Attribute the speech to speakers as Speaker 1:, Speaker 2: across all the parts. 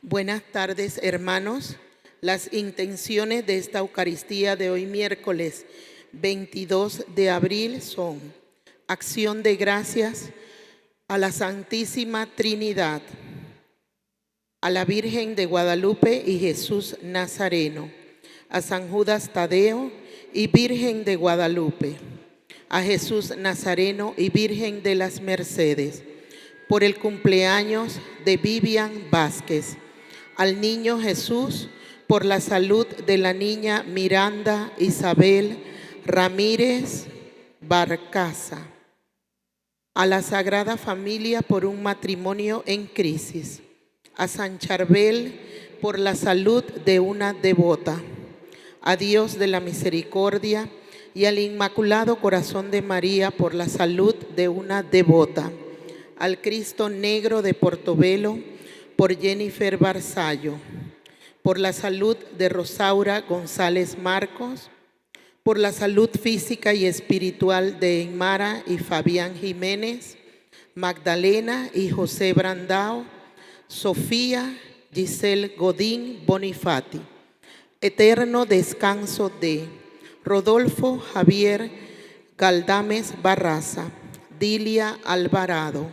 Speaker 1: Buenas tardes, hermanos. Las intenciones de esta Eucaristía de hoy miércoles 22 de abril son: acción de gracias a la Santísima Trinidad, a la Virgen de Guadalupe y Jesús Nazareno, a San Judas Tadeo y Virgen de Guadalupe, a Jesús Nazareno y Virgen de las Mercedes, por el cumpleaños de Vivian Vázquez, al niño Jesús, por la salud de la niña Miranda Isabel Ramírez Barcaza, a la Sagrada Familia por un matrimonio en crisis, a San Charbel por la salud de una devota, a Dios de la Misericordia y al Inmaculado Corazón de María por la salud de una devota, al Cristo Negro de Portobelo por Jennifer Barzallo, por la salud de Rosaura González Marcos, por la salud física y espiritual de Enmara y Fabián Jiménez, Magdalena y José Brandao, Sofía Giselle Godín Bonifati. Eterno descanso de Rodolfo Javier Galdames Barraza, Dilia Alvarado,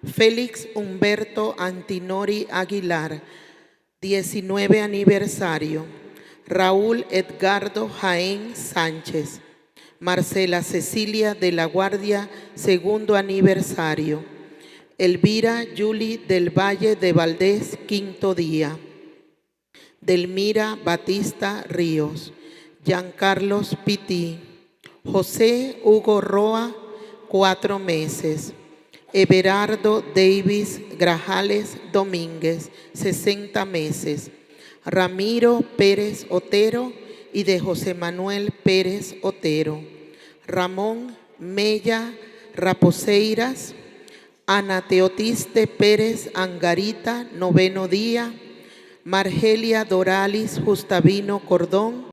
Speaker 1: Félix Humberto Antinori Aguilar, 19 aniversario, Raúl Edgardo Jaén Sánchez, Marcela Cecilia de la Guardia, 2º aniversario, Elvira Yuli del Valle de Valdés, 5º día, Delmira Batista Ríos, Giancarlos Pití, José Hugo Roa, 4 meses, Everardo Davis Grajales Domínguez, 60 meses, Ramiro Pérez Otero y de José Manuel Pérez Otero, Ramón Mella Raposeiras, Ana Teotiste Pérez Angarita, 9º día, Margelia Doralis Justavino Cordón,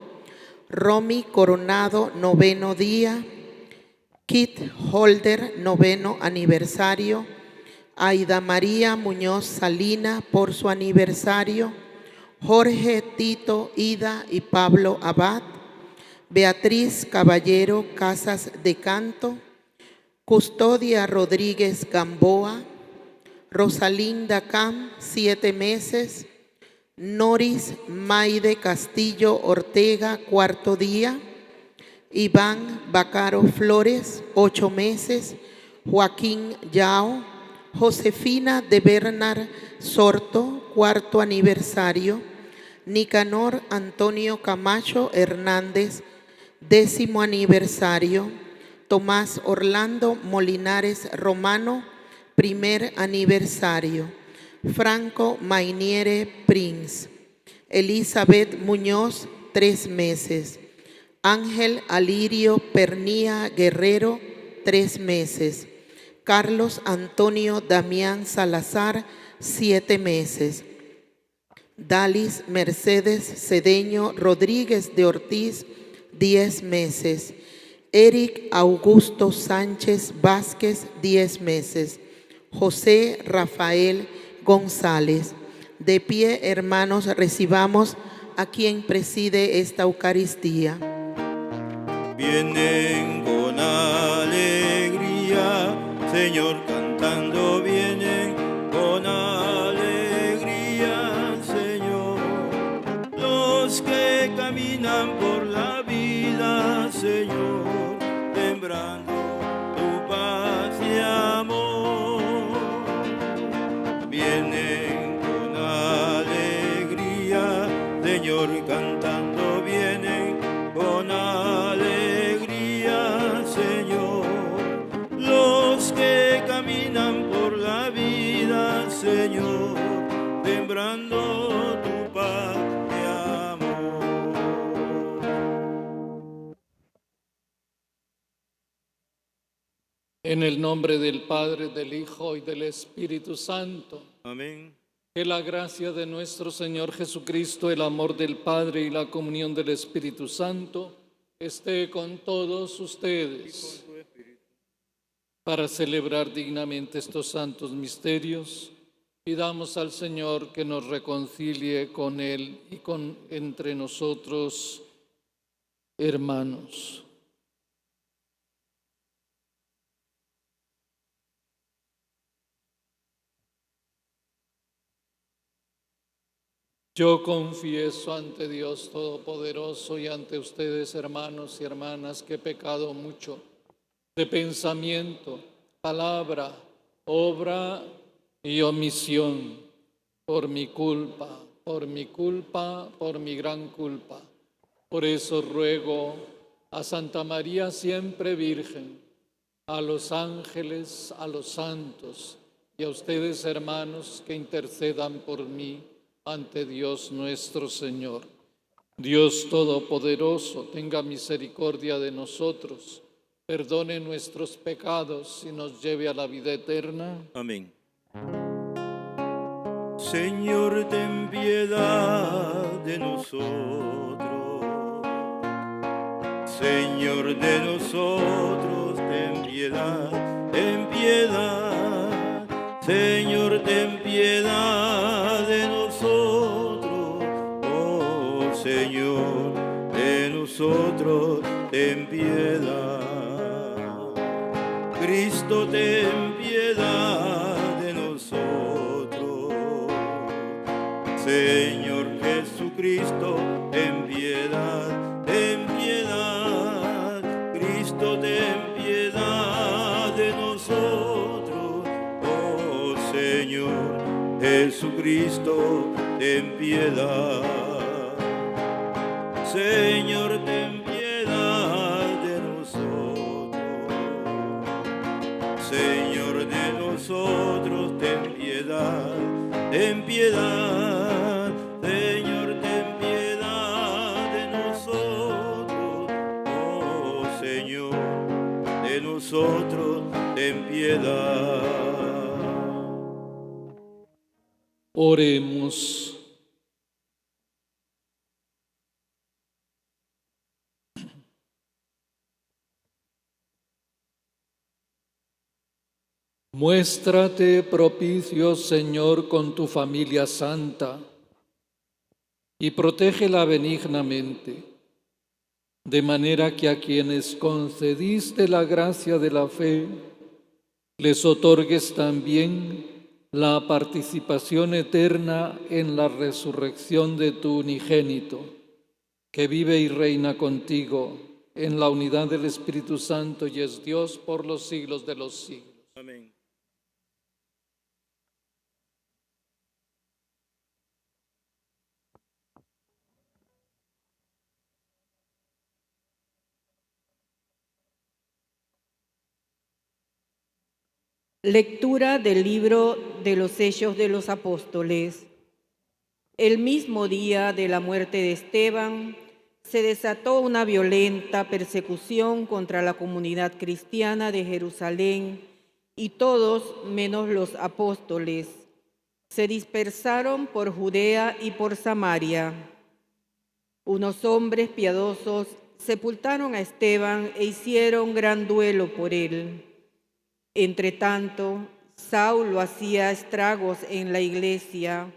Speaker 1: Romy Coronado, 9º día, Kit Holder, 9º aniversario, Aida María Muñoz Salina por su aniversario, Jorge Tito Ida y Pablo Abad, Beatriz Caballero Casas de Canto, Custodia Rodríguez Gamboa, Rosalinda Cam, 7 meses, Noris Maide Castillo Ortega, 4º día, Iván Bacaro Flores, 8 meses, Joaquín Yao, Josefina de Bernard Sorto, 4º aniversario, Nicanor Antonio Camacho Hernández, 10º aniversario, Tomás Orlando Molinares Romano, 1er aniversario, Franco Mainiere Prince, Elizabeth Muñoz, 3 meses, Ángel Alirio Pernía Guerrero, 3 meses, Carlos Antonio Damián Salazar, 7 meses, Dalis Mercedes Cedeño Rodríguez de Ortiz, 10 meses, Eric Augusto Sánchez Vázquez, 10 meses, José Rafael González. De pie, hermanos, recibamos a quien preside esta Eucaristía.
Speaker 2: Vienen con alegría, Señor, cantando, vienen con alegría, Señor. Los que caminan por la vida, Señor, sembrando tu paz y amor. Vienen con alegría, Señor, cantando, vienen con alegría, Señor. Los que caminan por la vida, Señor, sembrando tu paz y amor.
Speaker 3: En el nombre del Padre, del Hijo y del Espíritu Santo.
Speaker 2: Amén.
Speaker 3: Que la gracia de nuestro Señor Jesucristo, el amor del Padre y la comunión del Espíritu Santo esté con todos ustedes. Para celebrar dignamente estos santos misterios, Pidamos al Señor que nos reconcilie con Él y entre nosotros, hermanos. Yo confieso ante Dios Todopoderoso y ante ustedes, hermanos y hermanas, que he pecado mucho de pensamiento, palabra, obra y omisión, por mi culpa, por mi gran culpa. Por eso ruego a Santa María siempre Virgen, a los ángeles, a los santos y a ustedes, hermanos, que intercedan por mí ante Dios nuestro Señor. Dios Todopoderoso, tenga misericordia de nosotros, perdone nuestros pecados y nos lleve a la vida eterna.
Speaker 2: Amén. Señor, ten piedad de nosotros. Señor, de nosotros, ten piedad, ten piedad. Señor, ten piedad de nosotros. Oh, Señor, de nosotros, ten piedad. Cristo, ten piedad de nosotros. Señor Jesucristo, ten piedad, ten piedad. Cristo, ten piedad de nosotros. Oh Señor Jesucristo, ten piedad. Señor, ten piedad de nosotros. Señor de nosotros, ten piedad, ten piedad. Señor, ten piedad de nosotros. Oh Señor, de nosotros, ten piedad.
Speaker 3: Oremos. Muéstrate propicio, Señor, con tu familia santa y protégela benignamente, de manera que a quienes concediste la gracia de la fe, les otorgues también la participación eterna en la resurrección de tu unigénito, que vive y reina contigo en la unidad del Espíritu Santo y es Dios por los siglos de los siglos.
Speaker 2: Amén.
Speaker 4: Lectura del libro de los Hechos de los Apóstoles. El mismo día de la muerte de Esteban, se desató una violenta persecución contra la comunidad cristiana de Jerusalén y todos, menos los apóstoles, se dispersaron por Judea y por Samaria. Unos hombres piadosos sepultaron a Esteban e hicieron gran duelo por él. Entretanto, Saulo hacía estragos en la iglesia,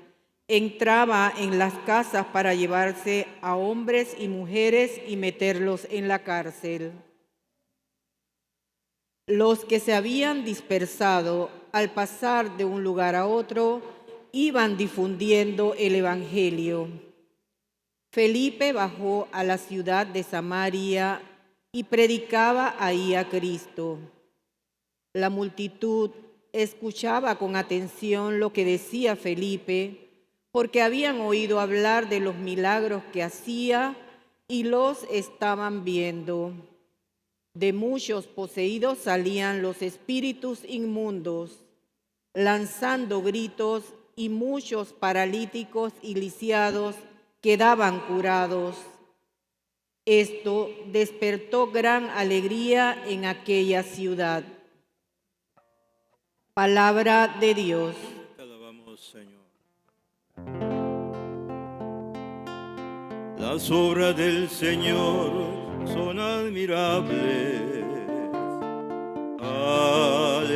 Speaker 4: entraba en las casas para llevarse a hombres y mujeres y meterlos en la cárcel. Los que se habían dispersado al pasar de un lugar a otro iban difundiendo el evangelio. Felipe bajó a la ciudad de Samaria y predicaba ahí a Cristo. La multitud escuchaba con atención lo que decía Felipe, porque habían oído hablar de los milagros que hacía y los estaban viendo. De muchos poseídos salían los espíritus inmundos, lanzando gritos, y muchos paralíticos y lisiados quedaban curados. Esto despertó gran alegría en aquella ciudad. Palabra de Dios.
Speaker 2: Te alabamos, Señor. Las obras del Señor son admirables. Aleluya.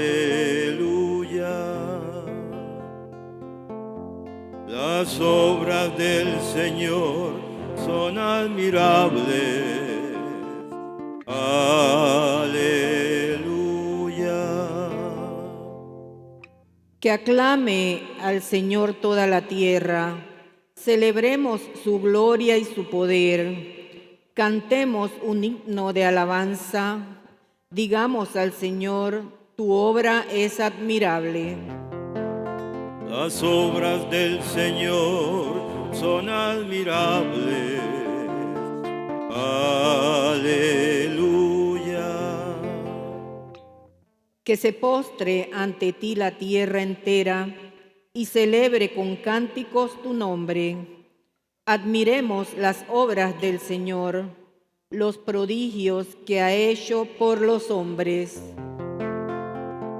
Speaker 2: Las obras del Señor son admirables. Aleluya.
Speaker 4: Que aclame al Señor toda la tierra, celebremos su gloria y su poder, cantemos un himno de alabanza, digamos al Señor, tu obra es admirable.
Speaker 2: Las obras del Señor son admirables. Aleluya.
Speaker 4: Que se postre ante ti la tierra entera y celebre con cánticos tu nombre. Admiremos las obras del Señor, los prodigios que ha hecho por los hombres.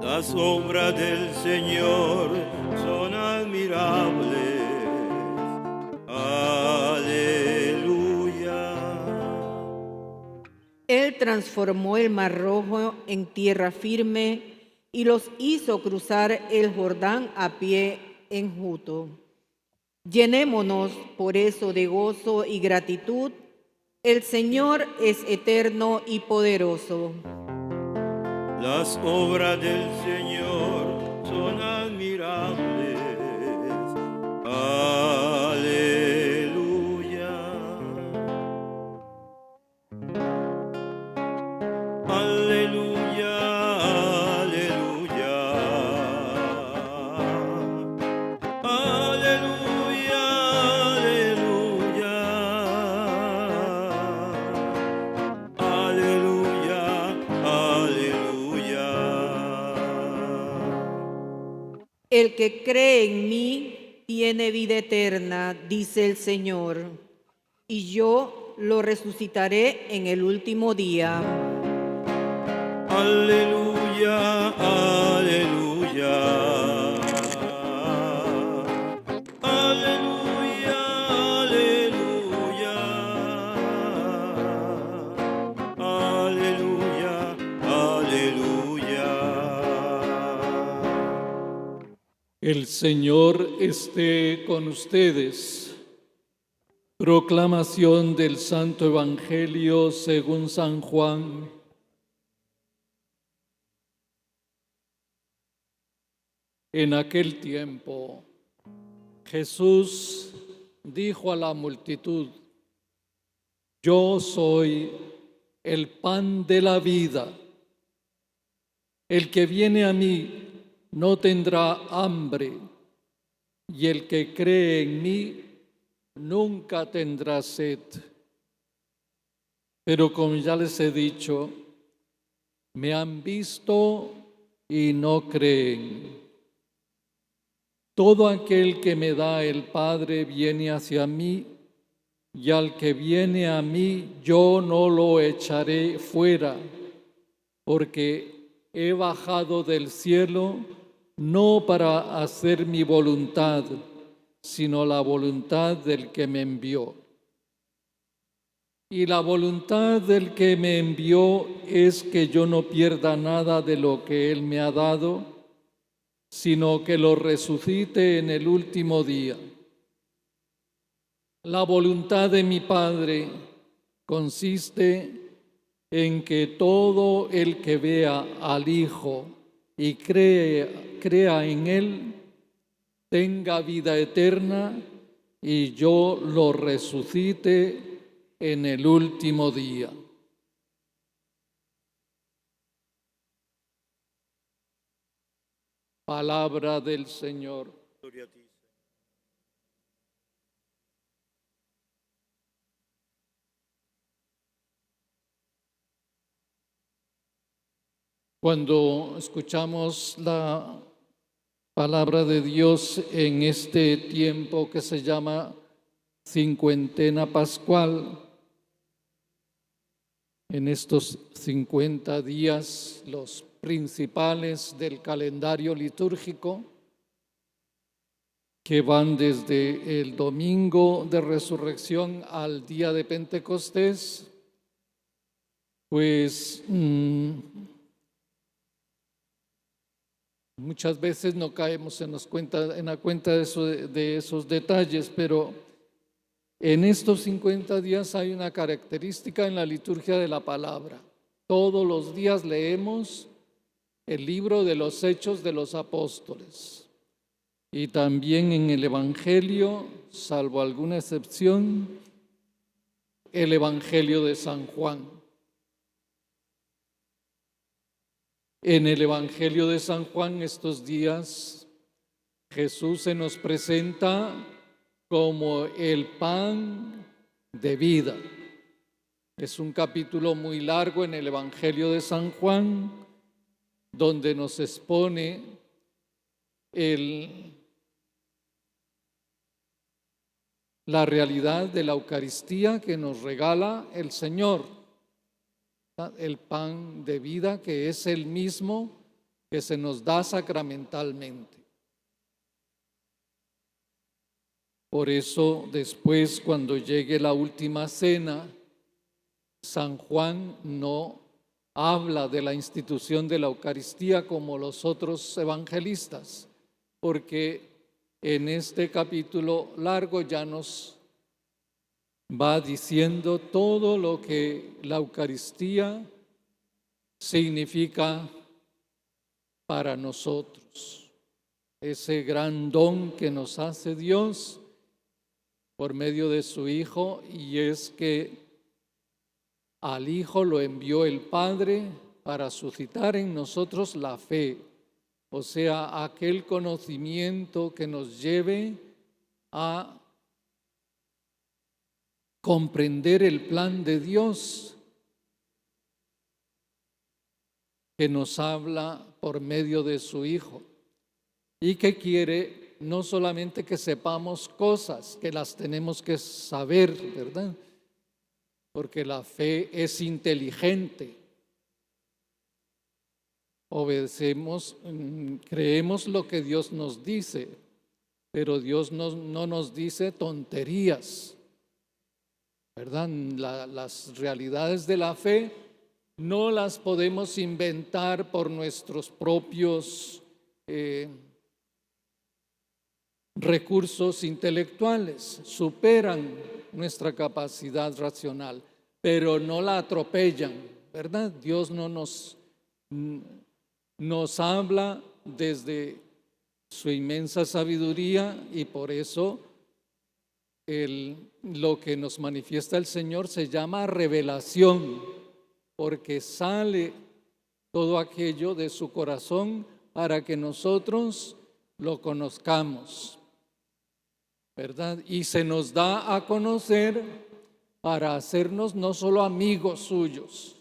Speaker 2: Las obras del Señor son admirables. Aleluya.
Speaker 4: Él transformó el mar rojo en tierra firme y los hizo cruzar el Jordán a pie enjuto. Llenémonos por eso de gozo y gratitud. El Señor es eterno y poderoso.
Speaker 2: Las obras del Señor son admirables. Aleluya. Aleluya, aleluya. Aleluya, aleluya. Aleluya, aleluya.
Speaker 4: El que cree en mí tiene vida eterna, dice el Señor, y yo lo resucitaré en el último día.
Speaker 2: Aleluya, aleluya. Aleluya, aleluya. Aleluya, aleluya.
Speaker 3: El Señor esté con ustedes. Proclamación del Santo Evangelio según San Juan. En aquel tiempo, Jesús dijo a la multitud: Yo soy el pan de la vida. El que viene a mí no tendrá hambre, y el que cree en mí nunca tendrá sed. Pero como ya les he dicho, me han visto y no creen. Todo aquel que me da el Padre viene hacia mí, y al que viene a mí yo no lo echaré fuera, porque he bajado del cielo no para hacer mi voluntad, sino la voluntad del que me envió. Y la voluntad del que me envió es que yo no pierda nada de lo que Él me ha dado, sino que lo resucite en el último día. La voluntad de mi Padre consiste en que todo el que vea al Hijo y crea en Él, tenga vida eterna, y yo lo resucite en el último día. Palabra del Señor.
Speaker 2: Gloria a ti.
Speaker 3: Cuando escuchamos la palabra de Dios en este tiempo que se llama Cincuentena Pascual, en estos 50 días, los principales del calendario litúrgico, que van desde el domingo de resurrección al día de Pentecostés, pues Muchas veces no caemos en la cuenta de esos detalles, pero en estos 50 días hay una característica en la liturgia de la palabra. Todos los días leemos el libro de los Hechos de los Apóstoles y también en el Evangelio, salvo alguna excepción, el Evangelio de San Juan. En el Evangelio de San Juan estos días Jesús se nos presenta como el pan de vida. Es un capítulo muy largo en el Evangelio de San Juan, donde nos expone la realidad de la Eucaristía que nos regala el Señor, el pan de vida que es el mismo que se nos da sacramentalmente. Por eso después, cuando llegue la última cena, San Juan no habla de la institución de la Eucaristía como los otros evangelistas, porque en este capítulo largo ya nos va diciendo todo lo que la Eucaristía significa para nosotros. Ese gran don que nos hace Dios por medio de su Hijo, y es que al Hijo lo envió el Padre para suscitar en nosotros la fe, o sea, aquel conocimiento que nos lleve a comprender el plan de Dios que nos habla por medio de su Hijo y que quiere no solamente que sepamos cosas, que las tenemos que saber, ¿verdad? Porque la fe es inteligente. Obedecemos, creemos lo que Dios nos dice, pero Dios no nos dice tonterías, ¿verdad? Las realidades de la fe no las podemos inventar por nuestros propios recursos intelectuales, superan nuestra capacidad racional, pero no la atropellan, ¿verdad? Dios no nos habla desde su inmensa sabiduría, y por eso lo que nos manifiesta el Señor se llama revelación, porque sale todo aquello de su corazón para que nosotros lo conozcamos, ¿verdad? Y se nos da a conocer para hacernos no solo amigos suyos,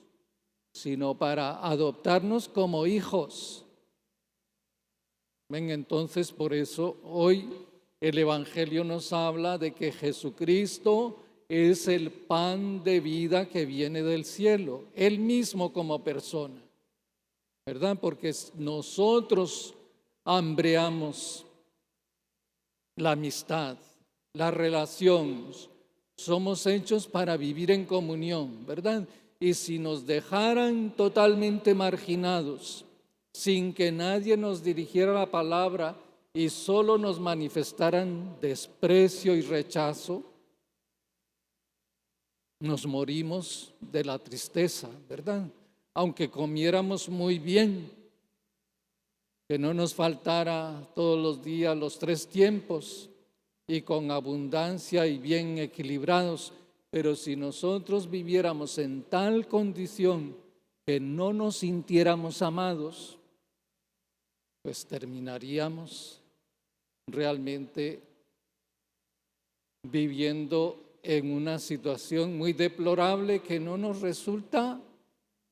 Speaker 3: sino para adoptarnos como hijos. Ven, entonces por eso hoy el Evangelio nos habla de que Jesucristo es el pan de vida que viene del cielo, Él mismo como persona, ¿verdad? Porque nosotros hambreamos la amistad, la relación, somos hechos para vivir en comunión, ¿verdad? Y si nos dejaran totalmente marginados, sin que nadie nos dirigiera la palabra y solo nos manifestaran desprecio y rechazo, nos morimos de la tristeza, ¿verdad? Aunque comiéramos muy bien, que no nos faltara todos los días los 3 tiempos y con abundancia y bien equilibrados, pero si nosotros viviéramos en tal condición que no nos sintiéramos amados, pues terminaríamos realmente viviendo en una situación muy deplorable que no nos resulta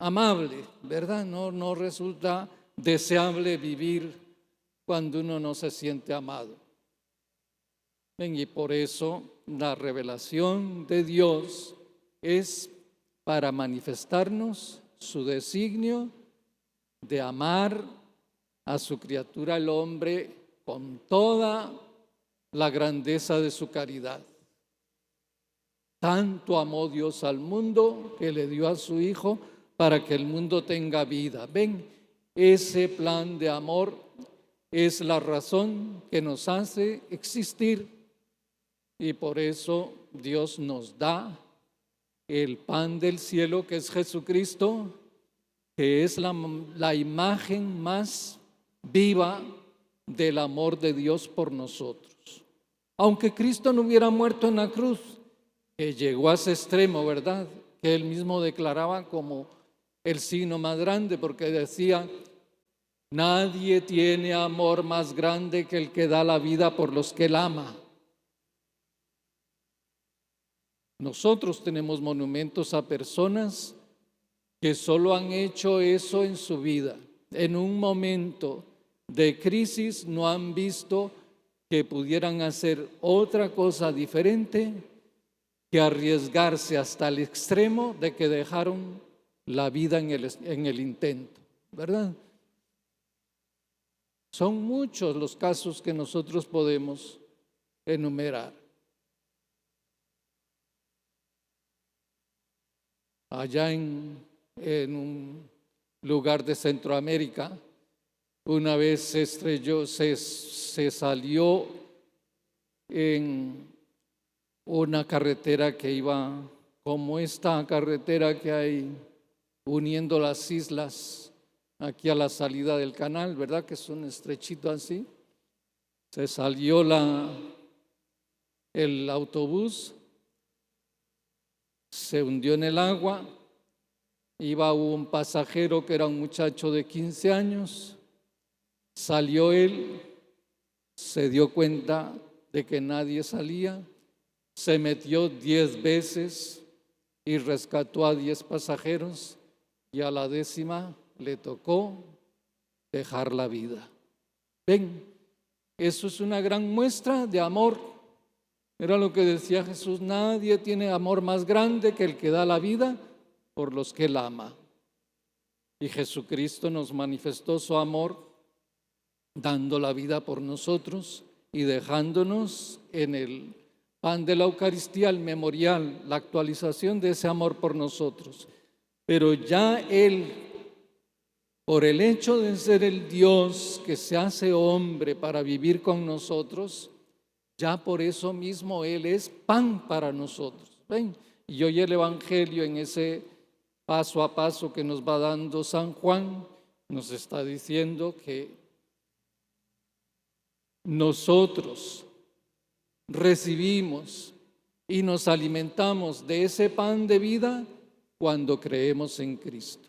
Speaker 3: amable, ¿verdad? No resulta deseable vivir cuando uno no se siente amado. Ven, y por eso la revelación de Dios es para manifestarnos su designio de amar a su criatura, el hombre, con toda la grandeza de su caridad. Tanto amó Dios al mundo que le dio a su Hijo para que el mundo tenga vida. Ven, ese plan de amor es la razón que nos hace existir, y por eso Dios nos da el pan del cielo, que es Jesucristo, que es la imagen más viva del amor de Dios por nosotros. Aunque Cristo no hubiera muerto en la cruz, que llegó a ese extremo, ¿verdad?, que él mismo declaraba como el signo más grande, porque decía: nadie tiene amor más grande que el que da la vida por los que él ama. Nosotros tenemos monumentos a personas que solo han hecho eso en su vida. En un momento de crisis no han visto que pudieran hacer otra cosa diferente que arriesgarse hasta el extremo de que dejaron la vida en el intento, ¿verdad? Son muchos los casos que nosotros podemos enumerar. Allá en un lugar de Centroamérica, una vez se estrelló, se salió en una carretera que iba como esta carretera que hay uniendo las islas aquí a la salida del canal, ¿verdad?, que es un estrechito así. Se salió el autobús, se hundió en el agua, iba un pasajero que era un muchacho de 15 años, salió él, se dio cuenta de que nadie salía, se metió 10 veces y rescató a 10 pasajeros, y a la 10ª le tocó dejar la vida. Ven, eso es una gran muestra de amor. Era lo que decía Jesús: nadie tiene amor más grande que el que da la vida por los que él ama. Y Jesucristo nos manifestó su amor dando la vida por nosotros y dejándonos en el pan de la Eucaristía, el memorial, la actualización de ese amor por nosotros. Pero ya Él, por el hecho de ser el Dios que se hace hombre para vivir con nosotros, ya por eso mismo Él es pan para nosotros. ¿Ven? Y hoy el Evangelio, en ese paso a paso que nos va dando San Juan, nos está diciendo que nosotros recibimos y nos alimentamos de ese pan de vida cuando creemos en Cristo,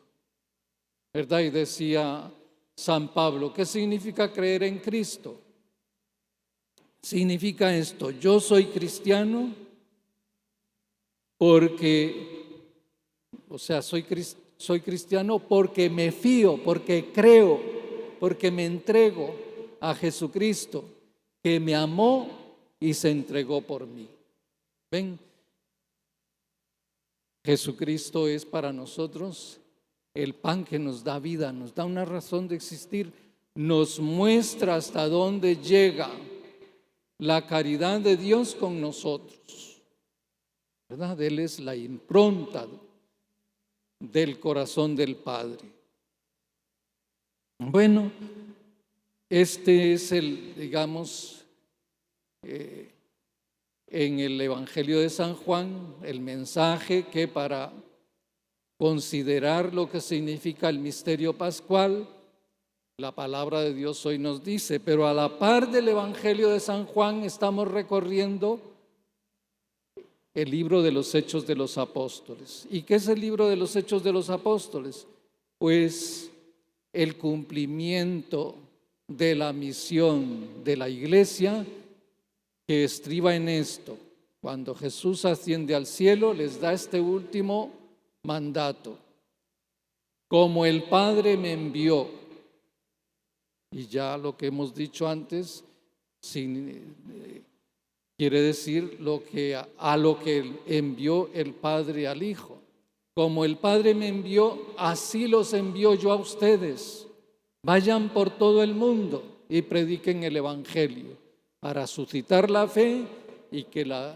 Speaker 3: ¿verdad? Y decía San Pablo, ¿qué significa creer en Cristo? Significa esto: yo soy cristiano porque, soy cristiano porque me fío, porque creo, porque me entrego a Jesucristo, que me amó y se entregó por mí. Ven, Jesucristo es para nosotros el pan que nos da vida, nos da una razón de existir, nos muestra hasta dónde llega la caridad de Dios con nosotros, ¿verdad? Él es la impronta del corazón del Padre. Bueno, este es digamos, en el Evangelio de San Juan, el mensaje que, para considerar lo que significa el misterio pascual, la palabra de Dios hoy nos dice. Pero a la par del Evangelio de San Juan estamos recorriendo el libro de los Hechos de los Apóstoles. ¿Y qué es el libro de los Hechos de los Apóstoles? Pues el cumplimiento de la misión de la Iglesia, que estriba en esto: cuando Jesús asciende al cielo, les da este último mandato: como el Padre me envió. Y ya lo que hemos dicho antes quiere decir a lo que envió el Padre al Hijo. Como el Padre me envió, así los envío yo a ustedes. Vayan por todo el mundo y prediquen el Evangelio, para suscitar la fe y que la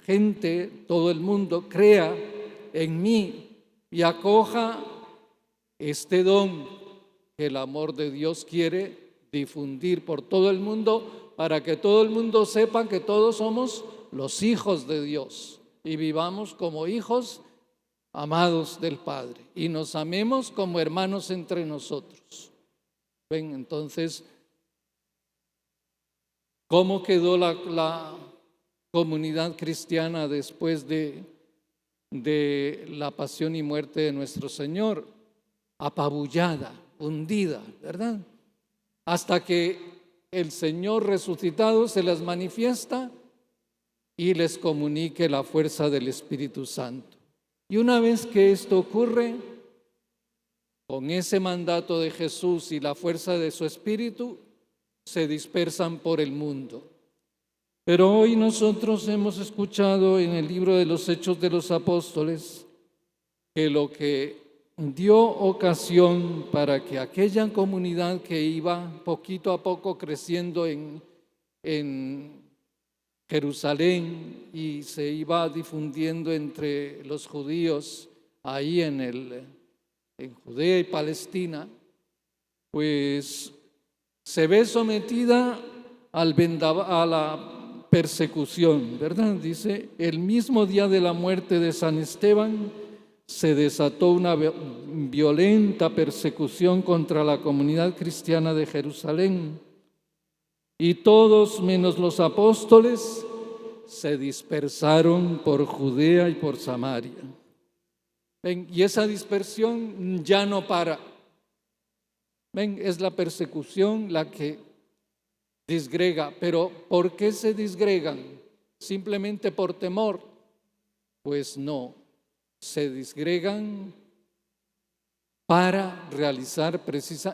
Speaker 3: gente, todo el mundo, crea en mí y acoja este don que el amor de Dios quiere difundir por todo el mundo para que todo el mundo sepa que todos somos los hijos de Dios y vivamos como hijos amados del Padre y nos amemos como hermanos entre nosotros. Ven, entonces, ¿cómo quedó la comunidad cristiana después de la pasión y muerte de nuestro Señor? Apabullada, hundida, ¿verdad? Hasta que el Señor resucitado se les manifiesta y les comunique la fuerza del Espíritu Santo. Y una vez que esto ocurre, con ese mandato de Jesús y la fuerza de su Espíritu, se dispersan por el mundo. Pero hoy nosotros hemos escuchado en el libro de los Hechos de los Apóstoles que lo que dio ocasión para que aquella comunidad que iba poquito a poco creciendo en Jerusalén y se iba difundiendo entre los judíos ahí en Judea y Palestina, pues se ve sometida a la persecución, ¿verdad? Dice, el mismo día de la muerte de San Esteban se desató una violenta persecución contra la comunidad cristiana de Jerusalén y todos menos los apóstoles se dispersaron por Judea y por Samaria. Ven, y esa dispersión ya no para. Ven, es la persecución la que disgrega. Pero ¿por qué se disgregan? ¿Simplemente por temor? Pues no, se disgregan para realizar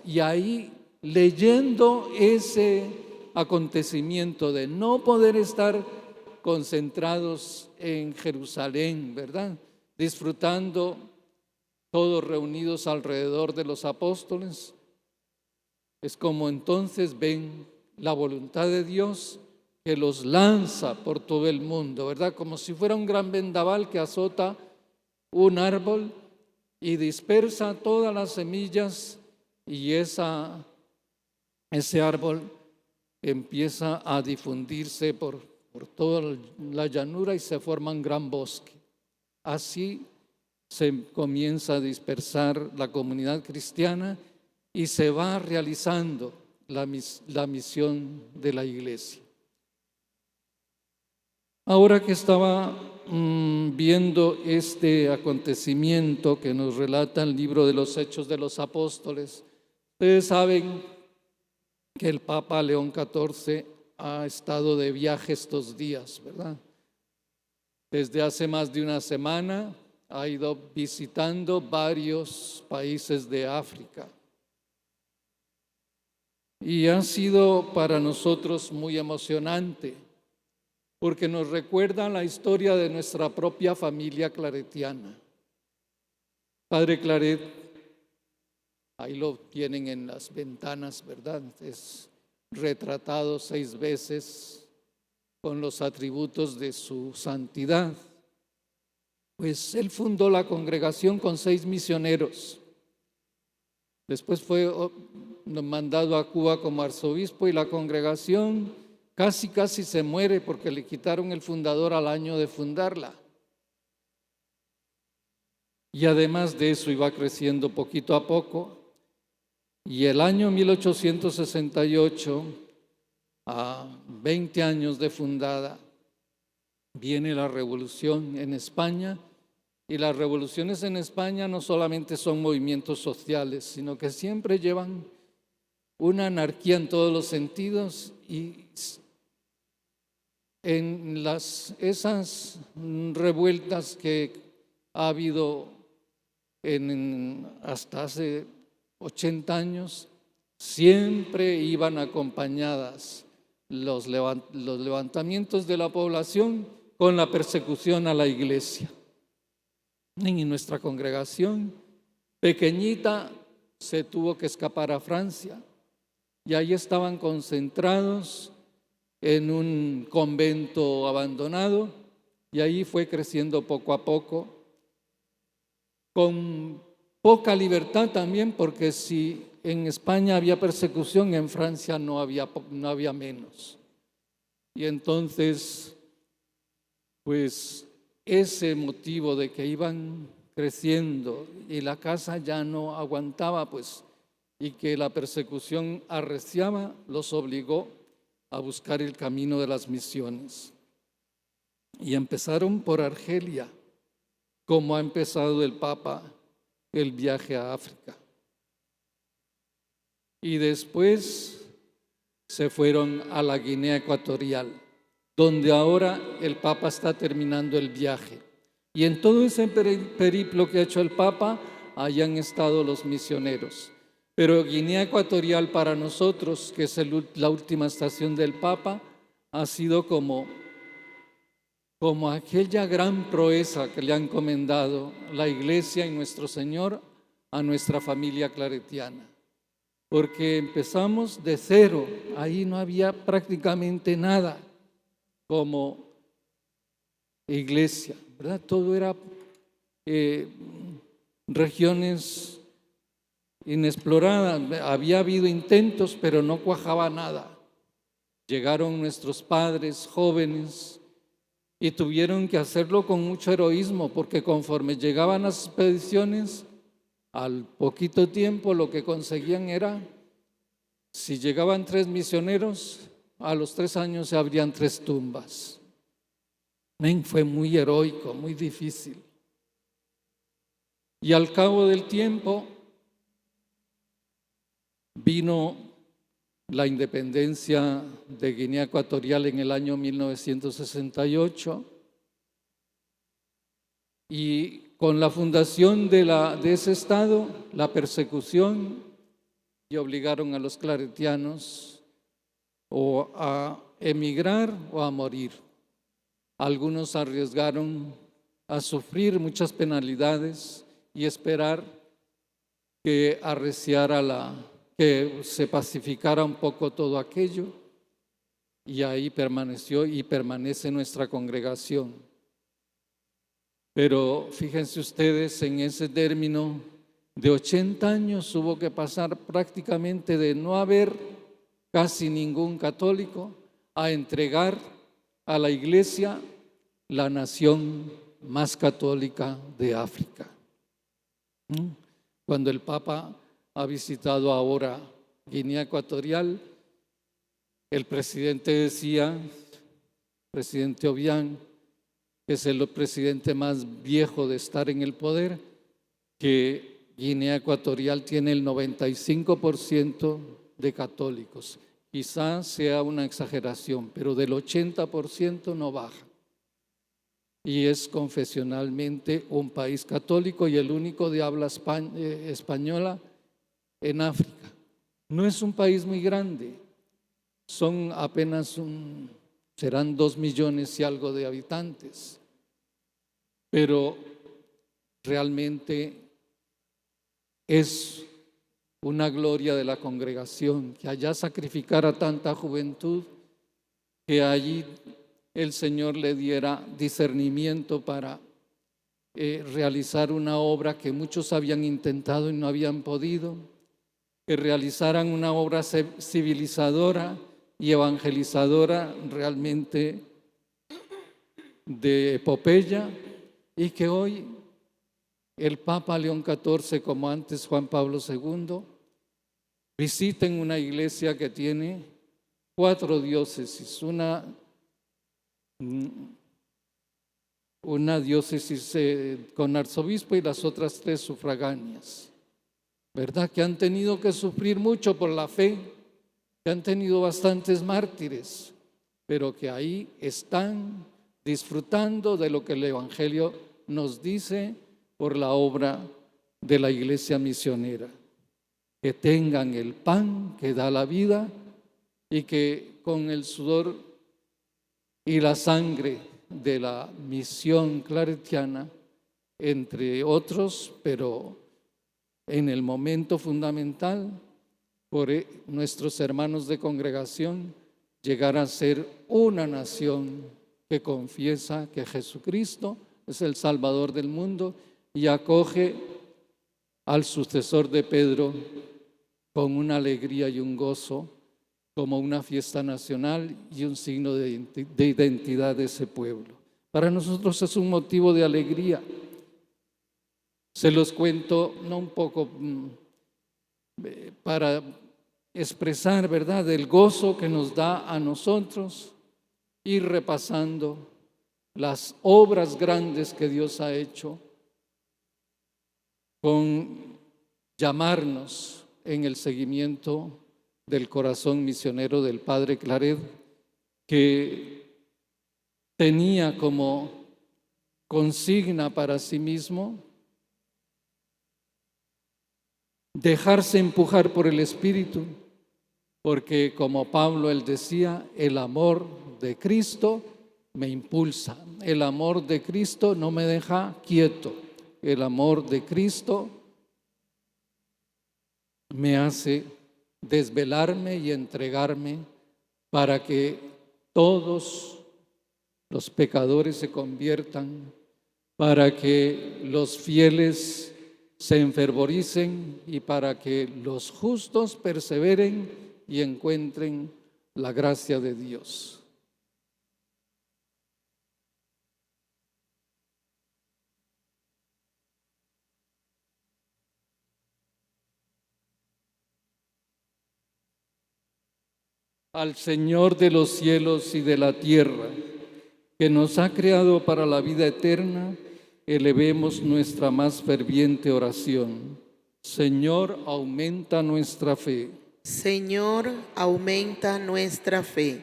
Speaker 3: y ahí leyendo ese acontecimiento de no poder estar concentrados en Jerusalén, ¿verdad? Disfrutando todos reunidos alrededor de los apóstoles. Es como entonces ven la voluntad de Dios que los lanza por todo el mundo, ¿verdad? Como si fuera un gran vendaval que azota un árbol y dispersa todas las semillas y ese árbol empieza a difundirse por toda la llanura y se forma un gran bosque. Así se comienza a dispersar la comunidad cristiana y se va realizando la misión de la iglesia. Ahora que estaba viendo este acontecimiento que nos relata el libro de los Hechos de los Apóstoles, ustedes saben que el Papa León XIV ha estado de viaje estos días, ¿verdad? Desde hace más de una semana ha ido visitando varios países de África. Y ha sido para nosotros muy emocionante, porque nos recuerda la historia de nuestra propia familia claretiana. Padre Claret, ahí lo tienen en las ventanas, ¿verdad? Es retratado 6 veces con los atributos de su santidad. Pues él fundó la congregación con 6 misioneros. Después fue mandado a Cuba como arzobispo y la congregación casi se muere porque le quitaron el fundador al año de fundarla. Y además de eso iba creciendo poquito a poco. Y el año 1868, a 20 años de fundada, viene la revolución en España. Y las revoluciones en España no solamente son movimientos sociales, sino que siempre llevan una anarquía en todos los sentidos, y en esas revueltas que ha habido hasta hace 80 años, siempre iban acompañadas los levantamientos de la población con la persecución a la iglesia. En nuestra congregación pequeñita se tuvo que escapar a Francia y ahí estaban concentrados en un convento abandonado y ahí fue creciendo poco a poco, con poca libertad también, porque si en España había persecución, en Francia no había menos. Y entonces, pues ese motivo de que iban creciendo y la casa ya no aguantaba, pues, y que la persecución arreciaba, los obligó a buscar el camino de las misiones. Y empezaron por Argelia, como ha empezado el Papa el viaje a África. Y después se fueron a la Guinea Ecuatorial, donde ahora el Papa está terminando el viaje. Y en todo ese periplo que ha hecho el Papa, ahí han estado los misioneros. Pero Guinea Ecuatorial para nosotros, que es la última estación del Papa, ha sido como aquella gran proeza que le ha encomendado la Iglesia y nuestro Señor a nuestra familia claretiana. Porque empezamos de cero, ahí no había prácticamente nada como iglesia, ¿verdad? Todo era regiones inexploradas, había habido intentos, pero no cuajaba nada. Llegaron nuestros padres jóvenes y tuvieron que hacerlo con mucho heroísmo, porque conforme llegaban las expediciones, al poquito tiempo lo que conseguían era, si llegaban 3 misioneros, a los 3 años se abrían 3 tumbas. Fue muy heroico, muy difícil. Y al cabo del tiempo vino la independencia de Guinea Ecuatorial en el año 1968 y con la fundación de ese estado, la persecución, y obligaron a los claretianos o a emigrar o a morir. Algunos arriesgaron a sufrir muchas penalidades y esperar que arreciara que se pacificara un poco todo aquello, y ahí permaneció y permanece nuestra congregación. Pero fíjense ustedes, en ese término de 80 años hubo que pasar prácticamente de no haber casi ningún católico a entregar a la Iglesia la nación más católica de África. Cuando el Papa ha visitado ahora Guinea Ecuatorial, el presidente decía, presidente Obiang, que es el presidente más viejo de estar en el poder, que Guinea Ecuatorial tiene el 95% de católicos. Quizás sea una exageración, pero del 80% no baja. Y es confesionalmente un país católico y el único de habla española en África. No es un país muy grande, son apenas serán 2 millones y algo de habitantes, pero realmente es una gloria de la congregación que allá sacrificara tanta juventud, que allí el Señor le diera discernimiento para realizar una obra que muchos habían intentado y no habían podido, que realizaran una obra civilizadora y evangelizadora realmente de epopeya, y que hoy el Papa León XIV, como antes Juan Pablo II, visiten una iglesia que tiene 4 diócesis, una diócesis con arzobispo y las otras 3 sufragáneas, ¿verdad? Que han tenido que sufrir mucho por la fe, que han tenido bastantes mártires, pero que ahí están disfrutando de lo que el Evangelio nos dice por la obra de la iglesia misionera. Que tengan el pan que da la vida y que con el sudor y la sangre de la misión claretiana, entre otros, pero en el momento fundamental, por nuestros hermanos de congregación, llegar a ser una nación que confiesa que Jesucristo es el Salvador del mundo y acoge al sucesor de Pedro con una alegría y un gozo, como una fiesta nacional y un signo de identidad de ese pueblo. Para nosotros es un motivo de alegría. Se los cuento, no un poco para expresar, ¿verdad?, el gozo que nos da a nosotros ir repasando las obras grandes que Dios ha hecho con llamarnos en el seguimiento del corazón misionero del Padre Claret, que tenía como consigna para sí mismo dejarse empujar por el Espíritu, porque como Pablo él decía, el amor de Cristo me impulsa, el amor de Cristo no me deja quieto, el amor de Cristo me hace desvelarme y entregarme para que todos los pecadores se conviertan, para que los fieles se enfervoricen y para que los justos perseveren y encuentren la gracia de Dios. Al Señor de los cielos y de la tierra, que nos ha creado para la vida eterna, elevemos nuestra más ferviente oración. Señor, aumenta nuestra fe.
Speaker 1: Señor, aumenta nuestra fe,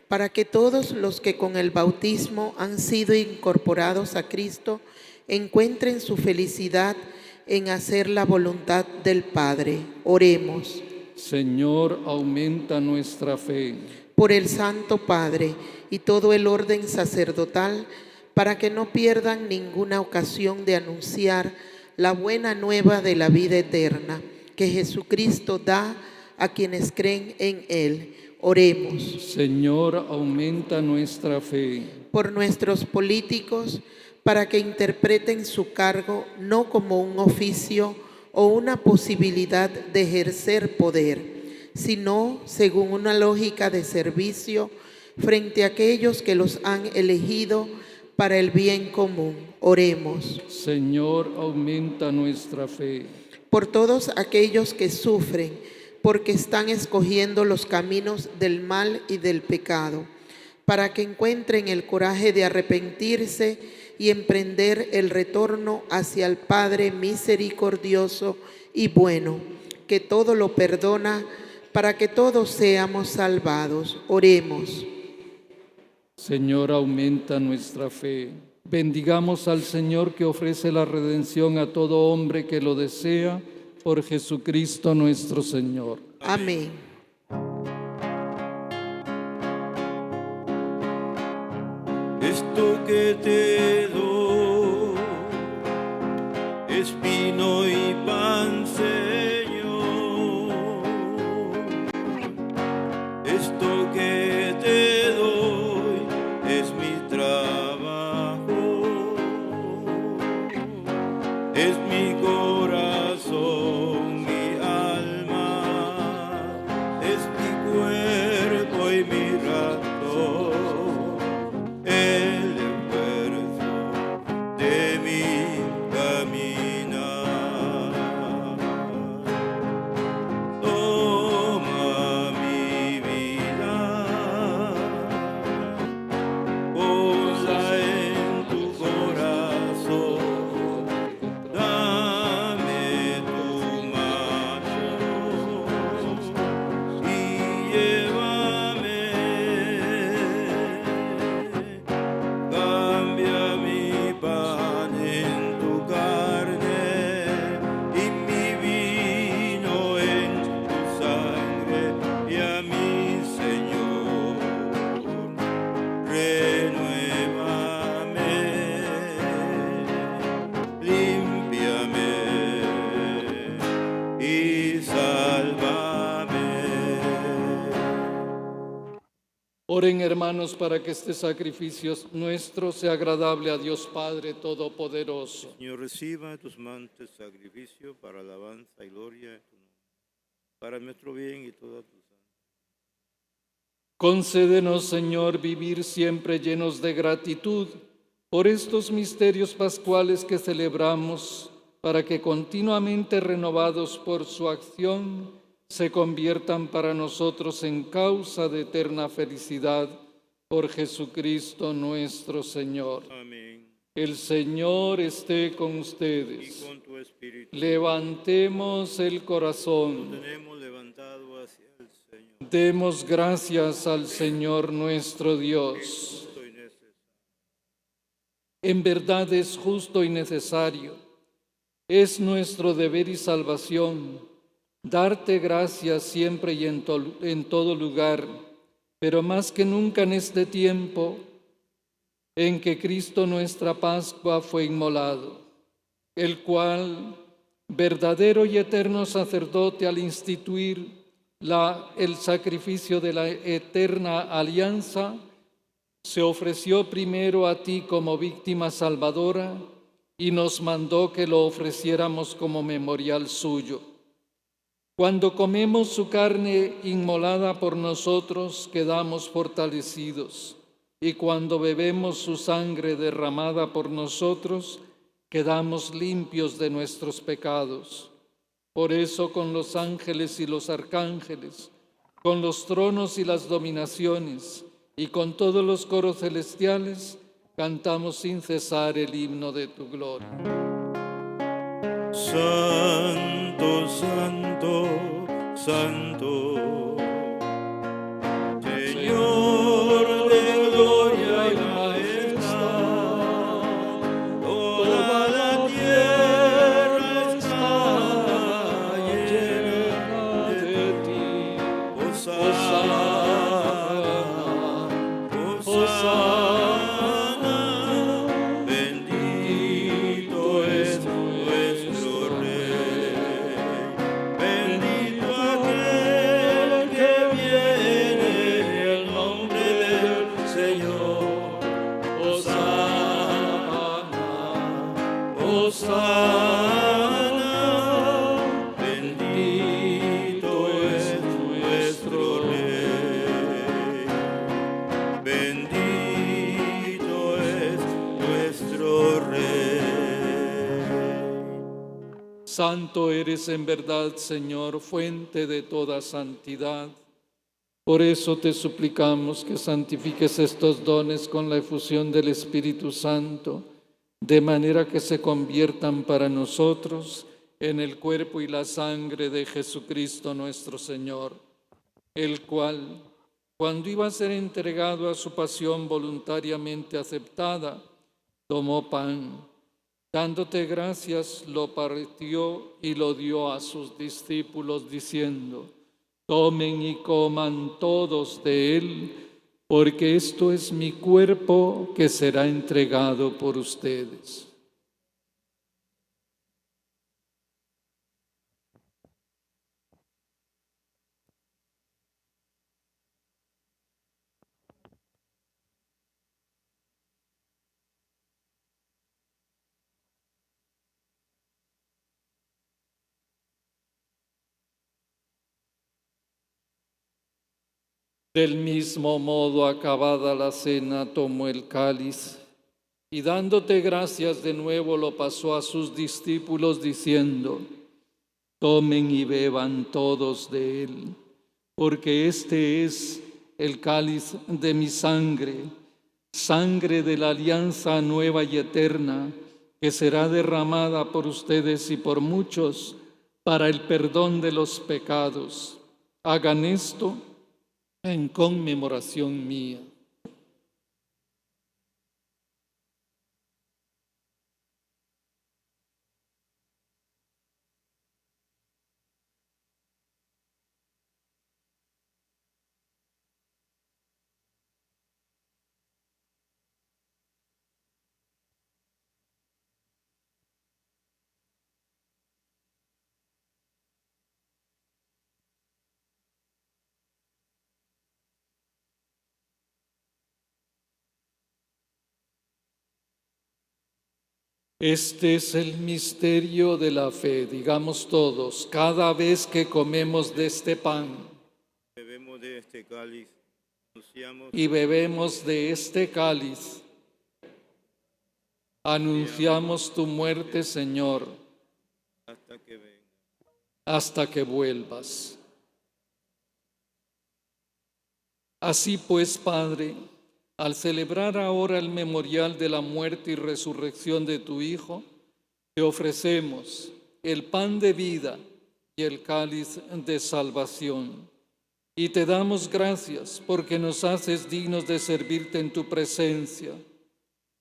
Speaker 1: para que todos los que con el bautismo han sido incorporados a Cristo encuentren su felicidad en hacer la voluntad del Padre. Oremos.
Speaker 3: Señor, aumenta nuestra fe.
Speaker 1: Por el Santo Padre y todo el orden sacerdotal, para que no pierdan ninguna ocasión de anunciar la buena nueva de la vida eterna que Jesucristo da a quienes creen en Él. Oremos.
Speaker 3: Señor, aumenta nuestra fe.
Speaker 1: Por nuestros políticos, para que interpreten su cargo no como un oficio o una posibilidad de ejercer poder, sino según una lógica de servicio frente a aquellos que los han elegido para el bien común. Oremos.
Speaker 3: Señor, aumenta nuestra fe.
Speaker 1: Por todos aquellos que sufren, porque están escogiendo los caminos del mal y del pecado, para que encuentren el coraje de arrepentirse y emprender el retorno hacia el Padre misericordioso y bueno, que todo lo perdona, para que todos seamos salvados. Oremos.
Speaker 3: Señor, aumenta nuestra fe. Bendigamos al Señor que ofrece la redención a todo hombre que lo desea, por Jesucristo nuestro Señor.
Speaker 1: Amén.
Speaker 2: Esto que te doy es vino y pan, Señor. Esto que te doy es mi trabajo, es mi corazón, mi alma, es mi cuerpo y mi razón. El esfuerzo de mi caminar. Toma mi vida, ponla en tu corazón, dame tu mano y llévame. Cambia mi pan en tu carne y mi vino en tu sangre, y a mi Señor, renuévame, límpiame y sálvame.
Speaker 3: Oren, hermanos, para que este sacrificio nuestro sea agradable a Dios Padre Todopoderoso.
Speaker 2: Señor, reciba de tus manos el sacrificio para alabanza y gloria de tu nombre. para nuestro bien y toda tu santa.
Speaker 3: Concédenos, Señor, vivir siempre llenos de gratitud por estos misterios pascuales que celebramos, para que continuamente renovados por su acción se conviertan para nosotros en causa de eterna felicidad. Por Jesucristo nuestro Señor.
Speaker 2: Amén.
Speaker 3: El Señor esté con
Speaker 2: Y
Speaker 3: ustedes.
Speaker 2: con tu espíritu.
Speaker 3: Levantemos el
Speaker 2: Lo
Speaker 3: corazón.
Speaker 2: tenemos levantado hacia el Señor.
Speaker 3: Demos gracias al Señor nuestro Dios.
Speaker 2: Justo y necesario.
Speaker 3: En verdad es justo y necesario. Es nuestro deber y salvación darte gracias siempre y en todo lugar, pero más que nunca en este tiempo en que Cristo nuestra Pascua fue inmolado, el cual, verdadero y eterno sacerdote al instituir el sacrificio de la eterna alianza, se ofreció primero a ti como víctima salvadora y nos mandó que lo ofreciéramos como memorial suyo. Cuando comemos su carne inmolada por nosotros, quedamos fortalecidos, y cuando bebemos su sangre derramada por nosotros, quedamos limpios de nuestros pecados. Por eso, con los ángeles y los arcángeles, con los tronos y las dominaciones, y con todos los coros celestiales, cantamos sin cesar el himno de tu gloria.
Speaker 2: Santo, santo, santo, Señor de gloria y majestad, toda la tierra está llena de ti. Hosana, Hosana, bendito es nuestro Rey, bendito aquel que viene en el nombre del Señor. Hosana, Hosana, bendito es nuestro Rey, bendito es nuestro Rey.
Speaker 3: Santo eres en verdad, Señor, fuente de toda santidad. Por eso te suplicamos que santifiques estos dones con la efusión del Espíritu Santo, de manera que se conviertan para nosotros en el cuerpo y la sangre de Jesucristo nuestro Señor, el cual, cuando iba a ser entregado a su pasión voluntariamente aceptada, tomó pan. Dándote gracias, lo partió y lo dio a sus discípulos, diciendo: tomen y coman todos de él, porque esto es mi cuerpo que será entregado por ustedes. Del mismo modo, acabada la cena, tomó el cáliz y dándote gracias de nuevo lo pasó a sus discípulos diciendo: tomen y beban todos de él, porque este es el cáliz de mi sangre, sangre de la alianza nueva y eterna, que será derramada por ustedes y por muchos para el perdón de los pecados. Hagan esto en conmemoración mía. Este es el misterio de la fe, digamos todos, cada vez que comemos de este pan
Speaker 2: Bebemos de este cáliz, anunciamos
Speaker 3: y bebemos de este cáliz, anunciamos tu muerte, Señor,
Speaker 2: hasta que venga.
Speaker 3: hasta que vuelvas. Así pues, Padre, al celebrar ahora el memorial de la muerte y resurrección de tu Hijo, te ofrecemos el pan de vida y el cáliz de salvación. Y te damos gracias porque nos haces dignos de servirte en tu presencia.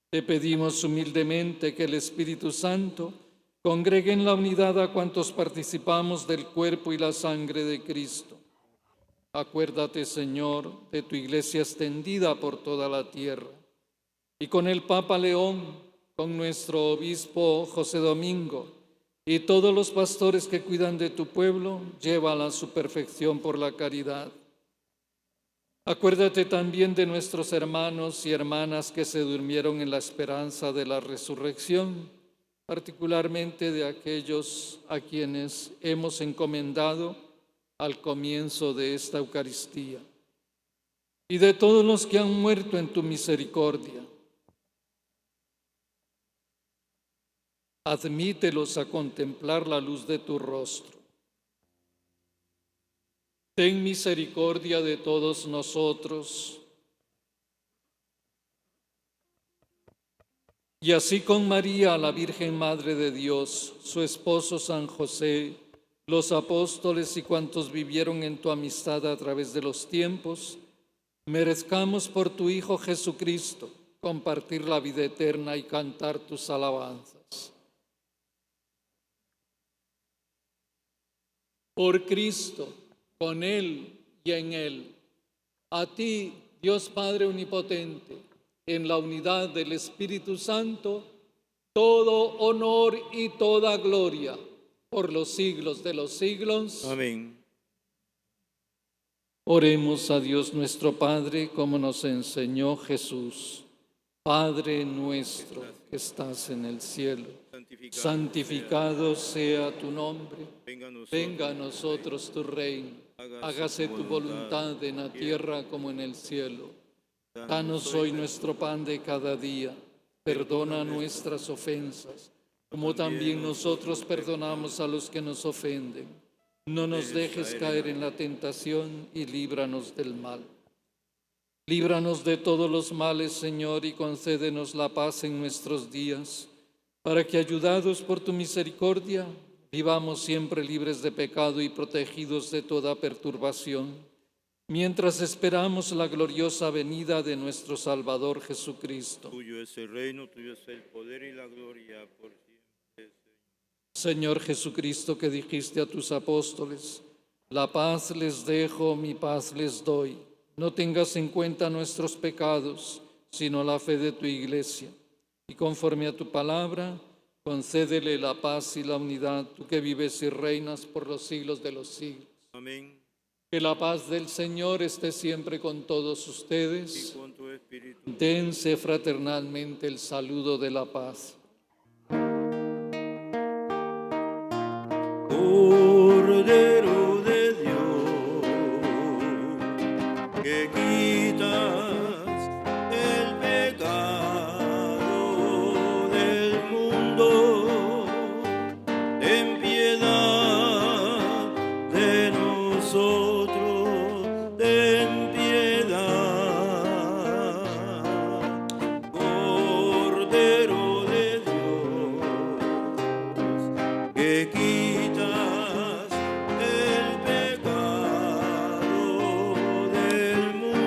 Speaker 3: Te pedimos humildemente que el Espíritu Santo congregue en la unidad a cuantos participamos del cuerpo y la sangre de Cristo. Acuérdate, Señor, de tu iglesia extendida por toda la tierra, y con el Papa León, con nuestro obispo José Domingo, y todos los pastores que cuidan de tu pueblo, llévala a su perfección por la caridad. Acuérdate también de nuestros hermanos y hermanas que se durmieron en la esperanza de la resurrección, particularmente de aquellos a quienes hemos encomendado al comienzo de esta Eucaristía, y de todos los que han muerto en tu misericordia. Admítelos a contemplar la luz de tu rostro. Ten misericordia de todos nosotros. Y así con María, la Virgen Madre de Dios, su esposo San José, los apóstoles y cuantos vivieron en tu amistad a través de los tiempos, merezcamos por tu Hijo Jesucristo compartir la vida eterna y cantar tus alabanzas. Por Cristo, con Él y en Él, a ti, Dios Padre Omnipotente, en la unidad del Espíritu Santo, todo honor y toda gloria por los siglos de los siglos.
Speaker 2: Amén.
Speaker 3: Oremos a Dios nuestro Padre, como nos enseñó Jesús. Padre nuestro que estás en el cielo, santificado sea tu nombre. Venga a nosotros tu reino. Hágase tu voluntad en la tierra como en el cielo. Danos hoy nuestro pan de cada día. Perdona nuestras ofensas, como también nosotros perdonamos a los que nos ofenden. No nos dejes caer en la tentación y líbranos del mal. Líbranos de todos los males, Señor, y concédenos la paz en nuestros días, para que, ayudados por tu misericordia, vivamos siempre libres de pecado y protegidos de toda perturbación, mientras esperamos la gloriosa venida de nuestro Salvador Jesucristo.
Speaker 2: Tuyo es el reino, tuyo es el poder y la gloria por siempre.
Speaker 3: Señor Jesucristo, que dijiste a tus apóstoles, la paz les dejo, mi paz les doy. No tengas en cuenta nuestros pecados, sino la fe de tu iglesia. Y conforme a tu palabra, concédele la paz y la unidad, tú que vives y reinas por los siglos de los siglos.
Speaker 2: Amén.
Speaker 3: Que la paz del Señor esté siempre con todos
Speaker 2: Y
Speaker 3: ustedes.
Speaker 2: con tu espíritu.
Speaker 3: Dense fraternalmente el saludo de la paz.
Speaker 2: Cordero de Dios, que quitas el pecado del mundo, ten piedad de nosotros, ten piedad. Cordero de Dios, que quitas el pecado del mundo,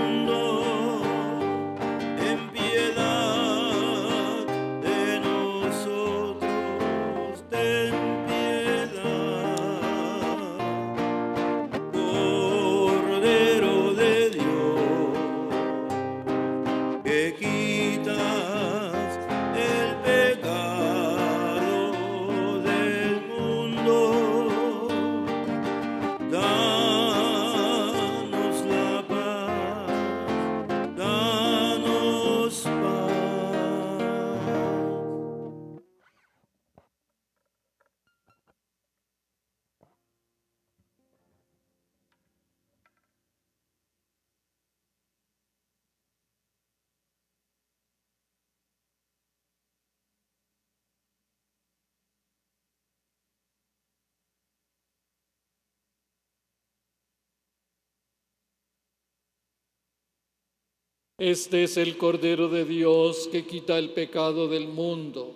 Speaker 3: Este es el Cordero de Dios que quita el pecado del mundo.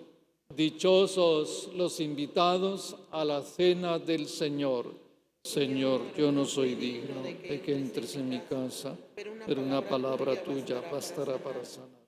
Speaker 3: Dichosos los invitados a la cena del Señor. Señor, yo no soy digno de que entres en mi casa, pero una palabra tuya bastará para sanar.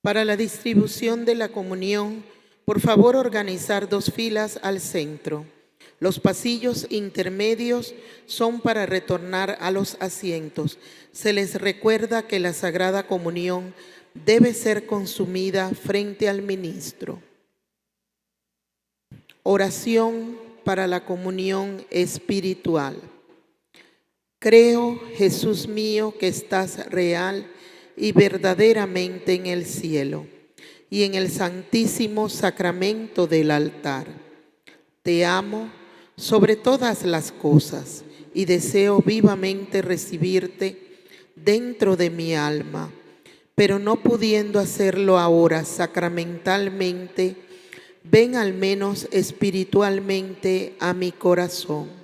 Speaker 1: Para la distribución de la comunión, por favor organizar 2 filas al centro. Los pasillos intermedios son para retornar a los asientos. Se les recuerda que la Sagrada Comunión debe ser consumida frente al ministro. Oración para la comunión espiritual. Creo, Jesús mío, que estás real y verdaderamente en el cielo y en el santísimo sacramento del altar. Te amo sobre todas las cosas y deseo vivamente recibirte dentro de mi alma, pero no pudiendo hacerlo ahora sacramentalmente, ven al menos espiritualmente a mi corazón.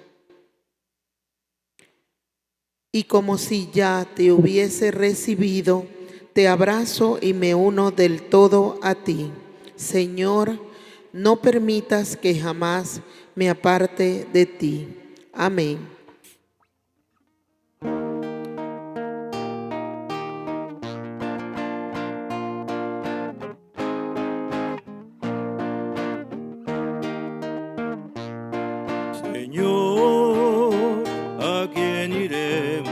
Speaker 1: Y como si ya te hubiese recibido, te abrazo y me uno del todo a ti. Señor, no permitas que jamás me aparte de ti. Amén.
Speaker 2: Señor, ¿a quién iremos?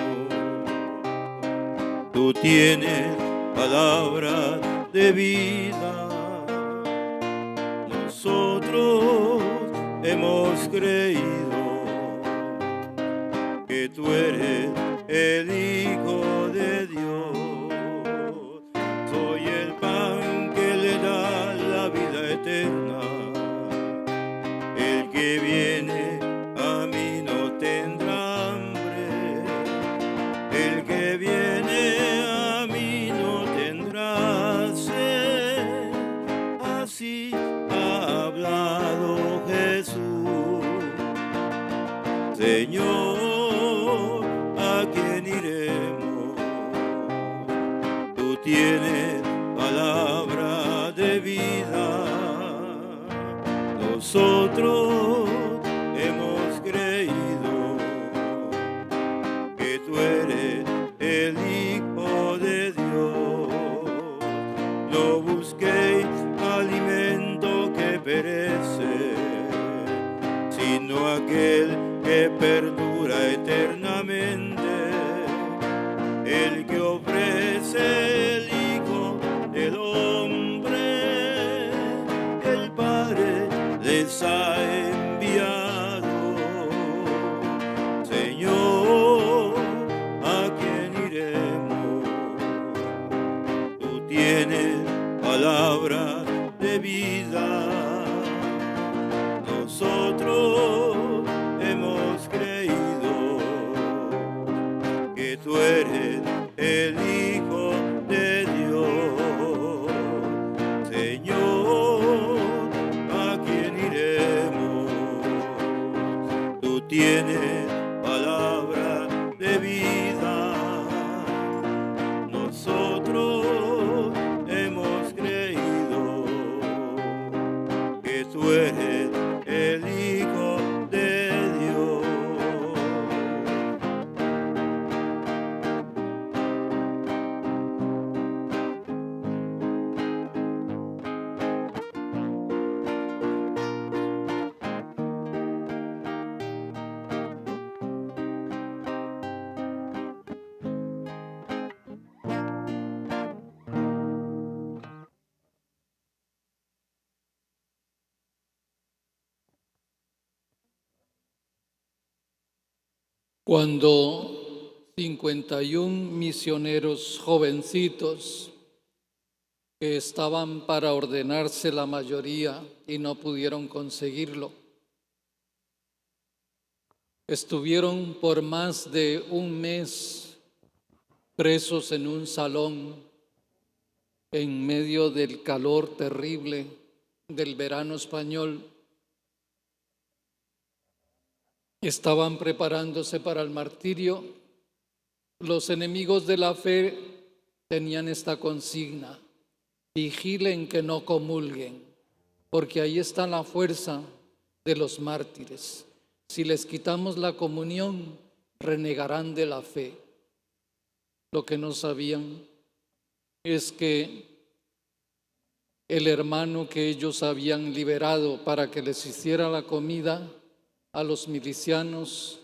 Speaker 2: Tú tienes palabra de vida. Nosotros hemos creído que tú eres el Hijo de Dios. Soy el pan que le da la vida eterna. El que viene a mí no tendrá hambre. El que viene a mí no tendrá sed. Así ha hablado Jesús. Señor, ¿a quién iremos? Tú tienes palabra de vida. Nosotros hemos creído que tú eres el Hijo de Dios. No busquéis alimento que perece, sino aquel que perdura eternamente, el que ofrece el Hijo del Hombre. El Padre les ha enviado. Señor, ¿a quién iremos? Tú tienes palabra de vida. Nosotros hemos creído que tú eres el Hijo de Dios. Señor, ¿a quién iremos? Tú tienes palabra de vida. Nosotros hemos creído que tú eres el Hijo de Dios.
Speaker 3: Cuando 51 misioneros jovencitos que estaban para ordenarse la mayoría y no pudieron conseguirlo. Estuvieron por más de un mes presos en un salón en medio del calor terrible del verano español. Estaban preparándose para el martirio. Los enemigos de la fe tenían esta consigna: vigilen que no comulguen, porque ahí está la fuerza de los mártires. Si les quitamos la comunión, renegarán de la fe. Lo que no sabían es que el hermano que ellos habían liberado para que les hiciera la comida a los milicianos,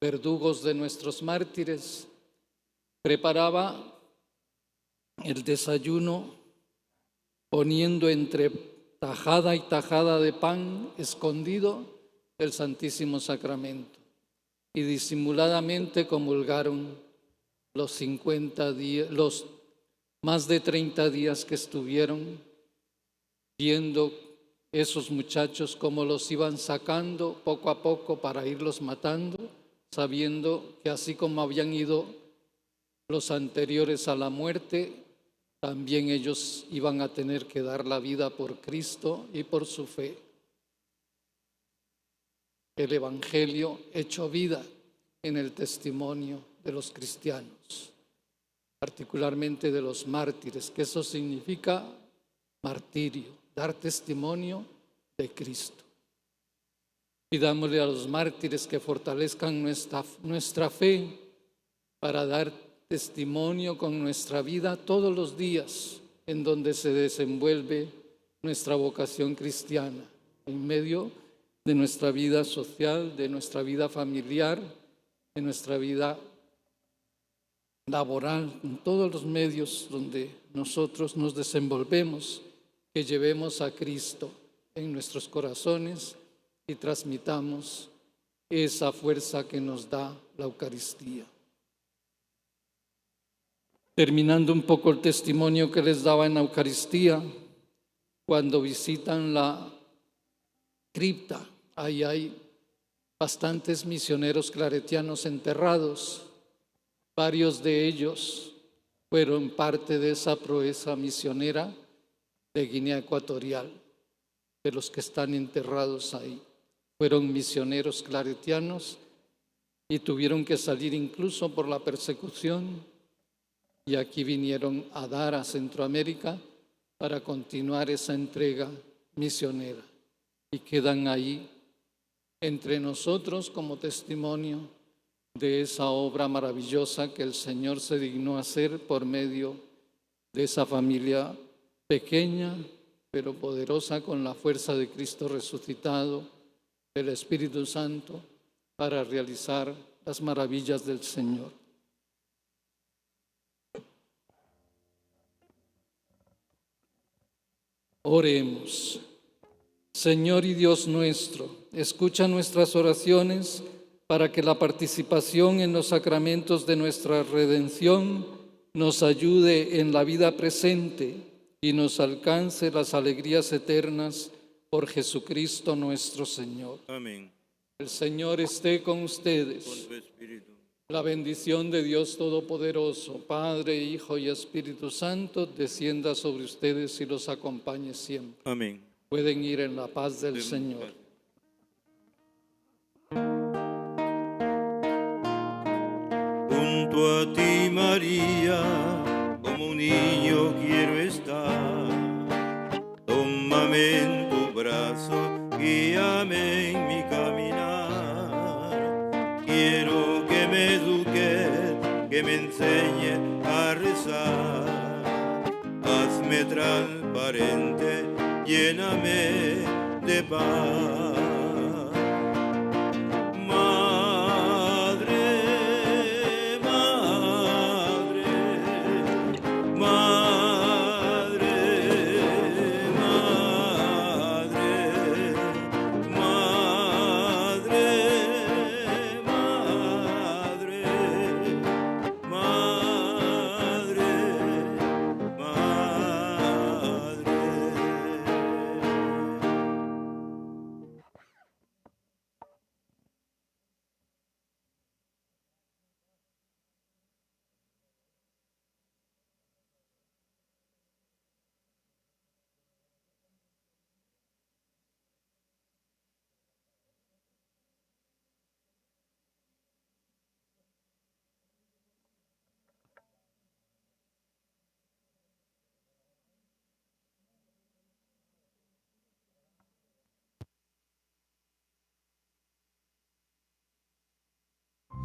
Speaker 3: verdugos de nuestros mártires, preparaba el desayuno poniendo entre tajada y tajada de pan escondido el Santísimo Sacramento, y disimuladamente comulgaron los 50 días, los más de 30 días que estuvieron viendo esos muchachos cómo los iban sacando poco a poco para irlos matando, sabiendo que así como habían ido los anteriores a la muerte, también ellos iban a tener que dar la vida por Cristo y por su fe. El Evangelio hecho vida en el testimonio de los cristianos, particularmente de los mártires, que eso significa martirio, dar testimonio de Cristo. Pidámosle a los mártires que fortalezcan nuestra fe para dar testimonio con nuestra vida todos los días en donde se desenvuelve nuestra vocación cristiana, en medio de nuestra vida social, de nuestra vida familiar, de nuestra vida laboral, en todos los medios donde nosotros nos desenvolvemos, que llevemos a Cristo en nuestros corazones y transmitamos esa fuerza que nos da la Eucaristía. Terminando un poco el testimonio que les daba en la Eucaristía, cuando visitan la cripta, ahí hay bastantes misioneros claretianos enterrados. Varios de ellos fueron parte de esa proeza misionera de Guinea Ecuatorial, de los que están enterrados ahí. Fueron misioneros claretianos y tuvieron que salir incluso por la persecución, y aquí vinieron a dar a Centroamérica para continuar esa entrega misionera, y quedan ahí entre nosotros como testimonio de esa obra maravillosa que el Señor se dignó hacer por medio de esa familia pequeña pero poderosa, con la fuerza de Cristo resucitado, del Espíritu Santo, para realizar las maravillas del Señor. Oremos. Señor y Dios nuestro, escucha nuestras oraciones para que la participación en los sacramentos de nuestra redención nos ayude en la vida presente y nos alcance las alegrías eternas por Jesucristo nuestro Señor.
Speaker 2: Amén.
Speaker 3: El Señor esté con
Speaker 2: Con
Speaker 3: ustedes.
Speaker 2: tu espíritu.
Speaker 3: La bendición de Dios Todopoderoso, Padre, Hijo y Espíritu Santo, descienda sobre ustedes y los acompañe siempre.
Speaker 2: Amén.
Speaker 3: Pueden ir en la paz del Señor.
Speaker 2: Junto a ti, María, como un niño quiero estar. Tómame en tu brazo, guíame en mi caminar. Quiero que me eduque, que me enseñe a rezar. Hazme transparente, lléname de paz.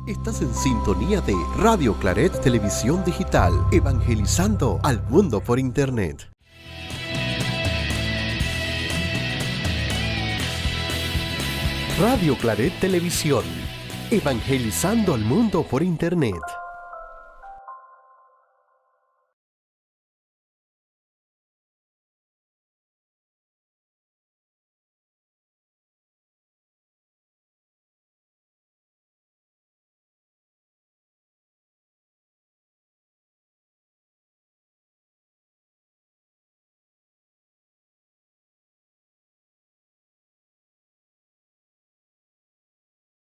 Speaker 5: Estás en sintonía de Radio Claret Televisión Digital, evangelizando al mundo por Internet. Radio Claret Televisión, evangelizando al mundo por Internet.